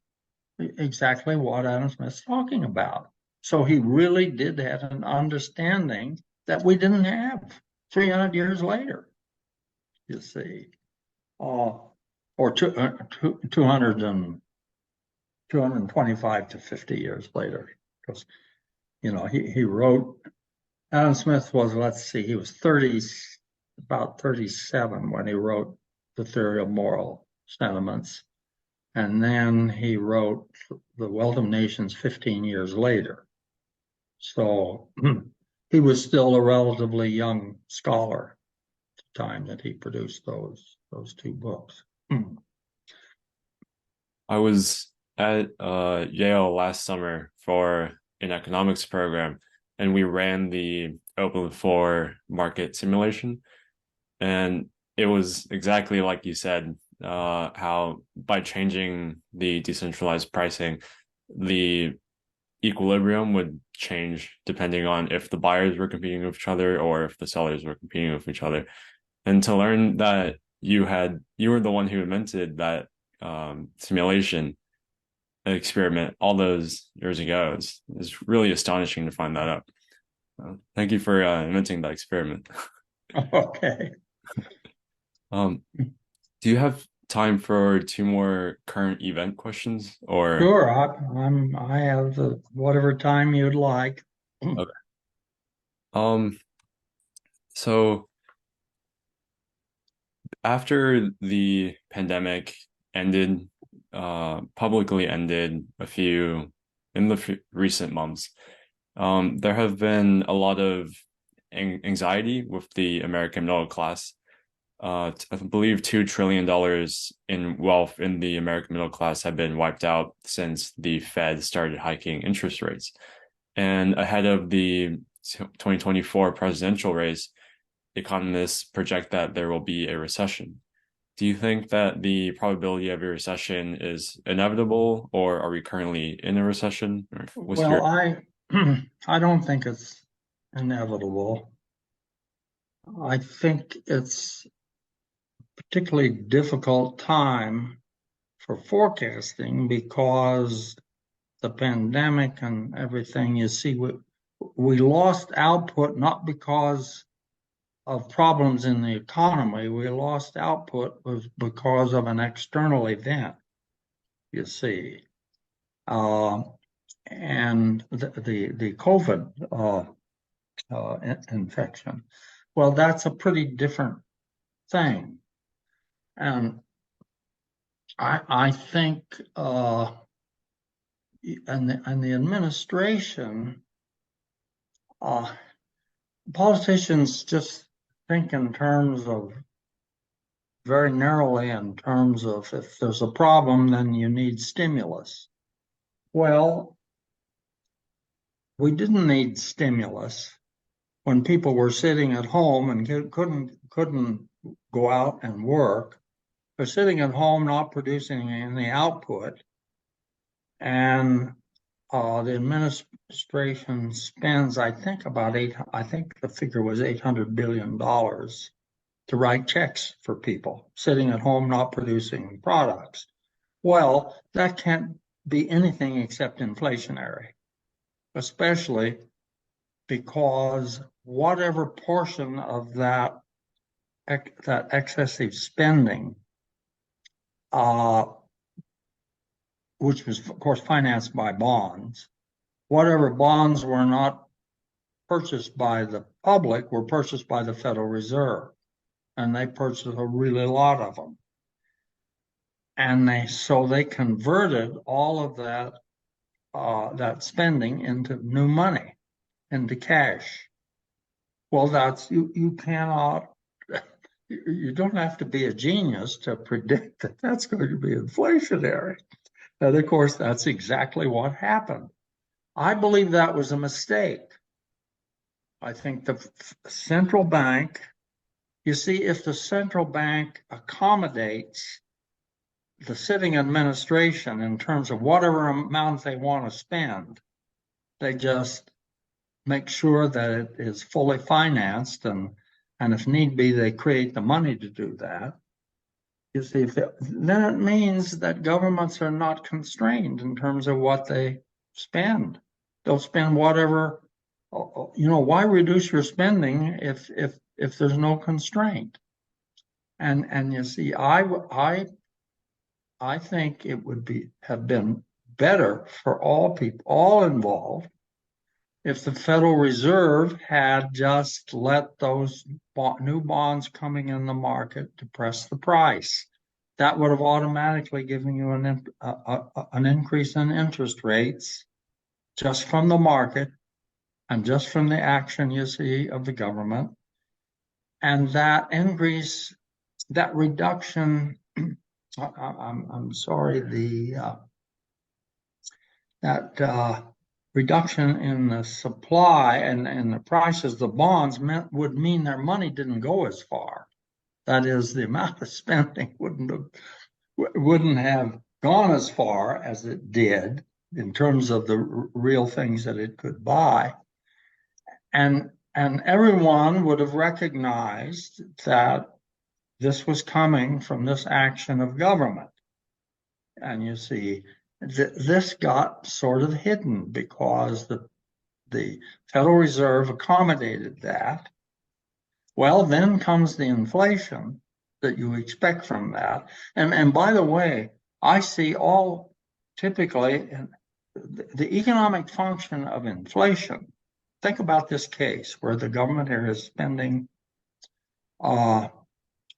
exactly what Adam Smith's talking about. So he really did have an understanding that we didn't have 300 years later, you see, or 200 and 225 to 50 years later. Because, he wrote, Adam Smith was, let's see, he was about 37 when he wrote The Theory of Moral Sentiments. And then he wrote The Wealth of Nations 15 years later. So he was still a relatively young scholar at the time that he produced those 2 books. I was at Yale last summer for an economics program, and we ran the open floor market simulation. And it was exactly like you said, how by changing the decentralized pricing, the equilibrium would change depending on if the buyers were competing with each other or if the sellers were competing with each other. And to learn that you were the one who invented that simulation experiment all those years ago is really astonishing to find that out. Thank you for inventing that experiment. Okay. Do you have time for 2 more current event questions or? Sure, I have whatever time you'd like. Okay. Um, so after the pandemic ended, publicly ended in the recent months, there have been a lot of anxiety with the American middle class. I believe $2 trillion in wealth in the American middle class have been wiped out since the Fed started hiking interest rates. And ahead of the 2024 presidential race, economists project that there will be a recession. Do you think that the probability of a recession is inevitable, or are we currently in a recession? Or what's your? Well, I don't think it's inevitable. I think it's a particularly difficult time for forecasting because the pandemic and everything, you see, we lost output not because of problems in the economy. We lost output was because of an external event, you see. And the COVID infection. Well, that's a pretty different thing. And I think and the administration, politicians just think in terms of very narrowly in terms of if there's a problem, then you need stimulus. Well, we didn't need stimulus when people were sitting at home and couldn't go out and work. They're sitting at home not producing any output, and the administration spends, I think the figure was $800 billion to write checks for people sitting at home not producing products. Well, that can't be anything except inflationary, especially because whatever portion of that excessive spending, which was of course financed by bonds, whatever bonds were not purchased by the public were purchased by the Federal Reserve, and they purchased a really lot of them. And they converted all of that spending into new money, into cash. Well, you cannot, you don't have to be a genius to predict that that's going to be inflationary. And of course, that's exactly what happened. I believe that was a mistake. I think the central bank, you see, if the central bank accommodates the sitting administration in terms of whatever amount they want to spend, they just make sure that it is fully financed, and if need be, they create the money to do that. You see, then it means that governments are not constrained in terms of what they spend. They'll spend whatever, why reduce your spending if there's no constraint? And you see, I think it would have been better for all people, all involved, if the Federal Reserve had just let those new bonds coming in the market depress the price. That would have automatically given you an increase in interest rates just from the market and just from the action, you see, of the government. And that increase, that reduction, I'm sorry, that reduction in the supply and the prices of the bonds would mean their money didn't go as far. That is, the amount of spending wouldn't have gone as far as it did in terms of the real things that it could buy. And everyone would have recognized that this was coming from this action of government. And you see, this got sort of hidden because the Federal Reserve accommodated that. Well, then comes the inflation that you expect from that. And by the way, I see all typically the economic function of inflation. Think about this case where the government here is spending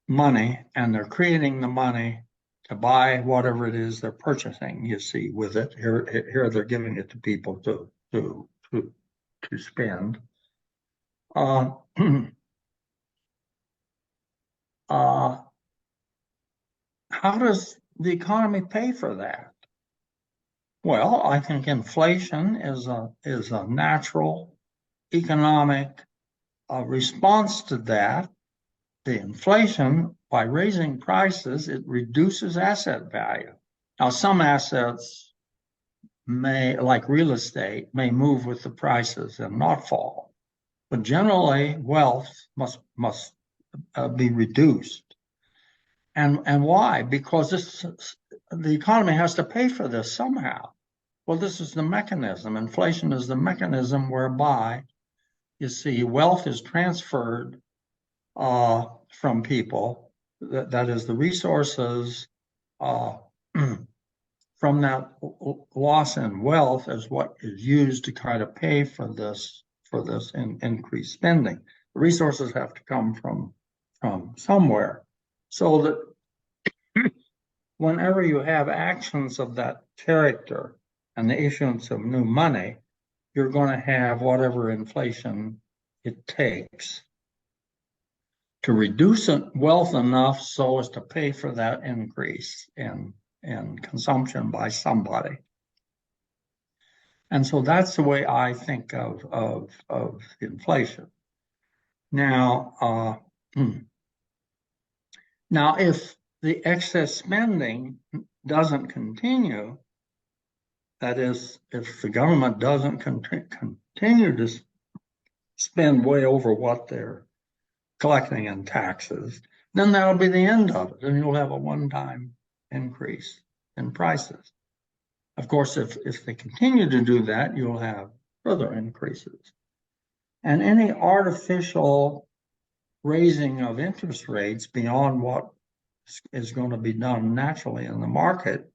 money, and they're creating the money to buy whatever it is they're purchasing, you see, with it. Here they're giving it to people to spend. How does the economy pay for that? Well, I think inflation is a natural economic response to that. The inflation, by raising prices, it reduces asset value. Now, some assets like real estate, may move with the prices and not fall. But generally, wealth must be reduced. And why? Because the economy has to pay for this somehow. Well, this is the mechanism. Inflation is the mechanism whereby, you see, wealth is transferred from people. That is, the resources from that loss in wealth is what is used to kind of pay for this increased spending. The resources have to come from somewhere. So that whenever you have actions of that character and the issuance of new money, you're going to have whatever inflation it takes to reduce wealth enough so as to pay for that increase in consumption by somebody. And so that's the way I think of inflation. Now, now, if the excess spending doesn't continue, that is, if the government doesn't continue to spend way over what they're collecting in taxes, then that'll be the end of it, and you'll have a one-time increase in prices. Of course, if they continue to do that, you'll have further increases. And any artificial raising of interest rates beyond what is going to be done naturally in the market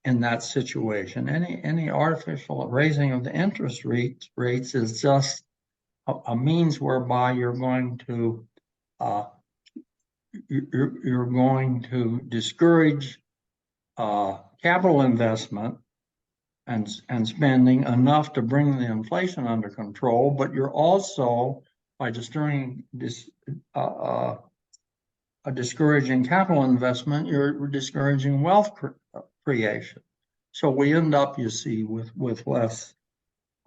in that situation. Any artificial raising of the interest rates is just a means whereby uh, you're going to discourage capital investment and spending enough to bring the inflation under control, but you're also by uh, uh, discouraging capital investment, you're discouraging wealth creation. So we end up, you see, with less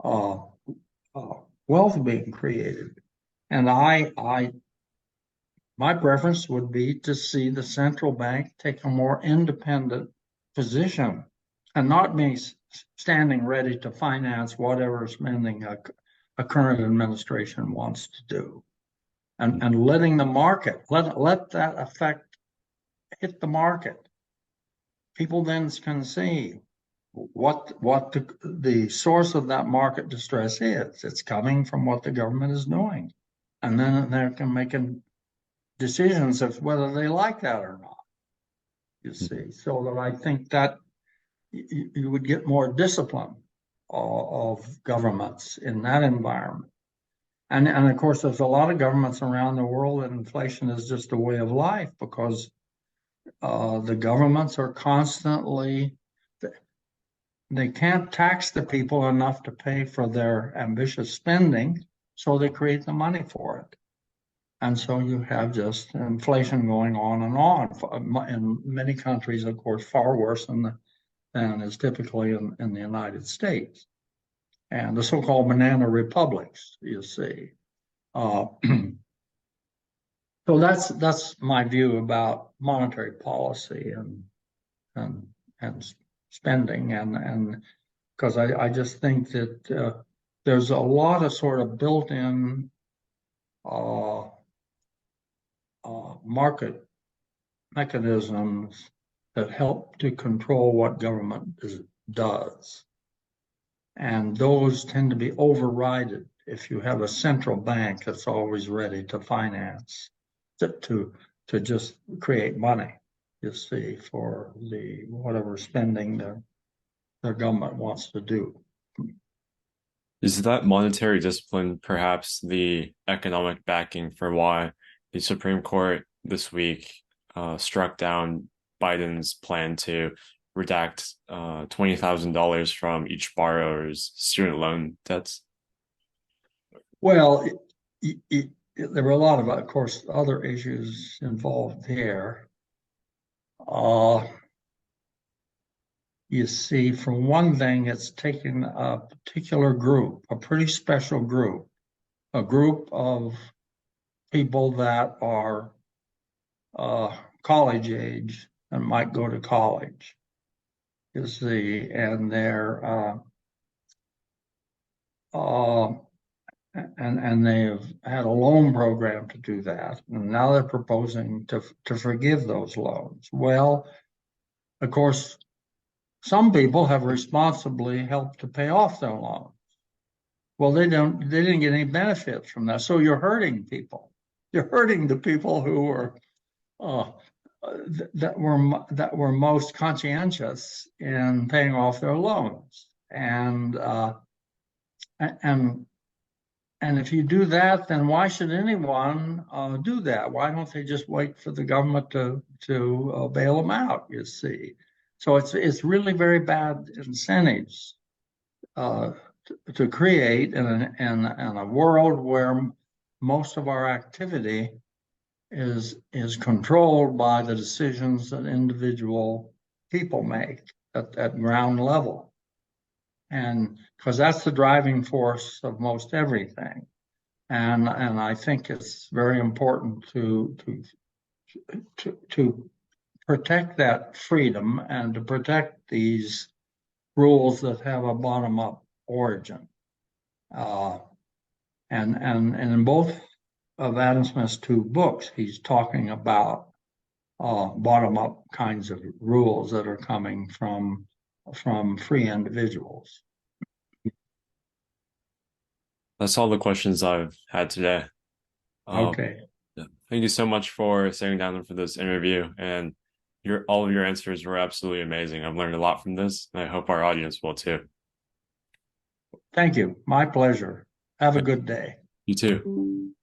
uh, uh, wealth being created. And my preference would be to see the central bank take a more independent position and not be standing ready to finance whatever spending a current administration wants to do, and letting the market let that effect hit the market. People then can see what the source of that market distress is. It's coming from what the government is doing, and then they can make decisions of whether they like that or not. You see, so that I think that you would get more discipline of governments in that environment. And of course, there's a lot of governments around the world that inflation is just a way of life because the governments are constantly, they can't tax the people enough to pay for their ambitious spending, so they create the money for it. And so you have just inflation going on and on. In many countries, of course, far worse than is typically in the United States. And the so-called banana republics, you see. Uh, so that's my view about monetary policy and and spending and because I just think that there's a lot of sort of built-in uh, market mechanisms that help to control what government does. And those tend to be overridden if you have a central bank that's always ready to finance, to just create money, you see, for the whatever spending their government wants to do. Is that monetary discipline perhaps the economic backing for why the Supreme Court this week struck down Biden's plan to redact $20,000 from each borrower's student loan debts? Well, there were a lot of course, other issues involved here. Uh, you see, for one thing, it's taken a particular group, a pretty special group, a group of people that are college age and might go to college, you see, and uh, they've had a loan program to do that, and now they're proposing to forgive those loans. Well, of course, some people have responsibly helped to pay off their loans. Well, they didn't get any benefits from that. So you're hurting people. You're hurting the people who were uh, that were most conscientious in paying off their loans. And if you do that, then why should anyone do that? Why don't they just wait for the government to bail them out? You see, so it's really very bad incentives uh, to create in a world where most of our activity is controlled by the decisions that individual people make at ground level. And because that's the driving force of most everything. And I think it's very important to protect that freedom and to protect these rules that have a bottom up origin. Uh, and in both of Adam Smith's two books, he's talking about bottom up kinds of rules that are coming from free individuals. That's all the questions I've had today. Um, Okay. yeah. Thank you so much for sitting down for this interview, and Your all of your answers were absolutely amazing. I've learned a lot from this, and I hope our audience will too. Thank you. My pleasure. Have a good day. You too.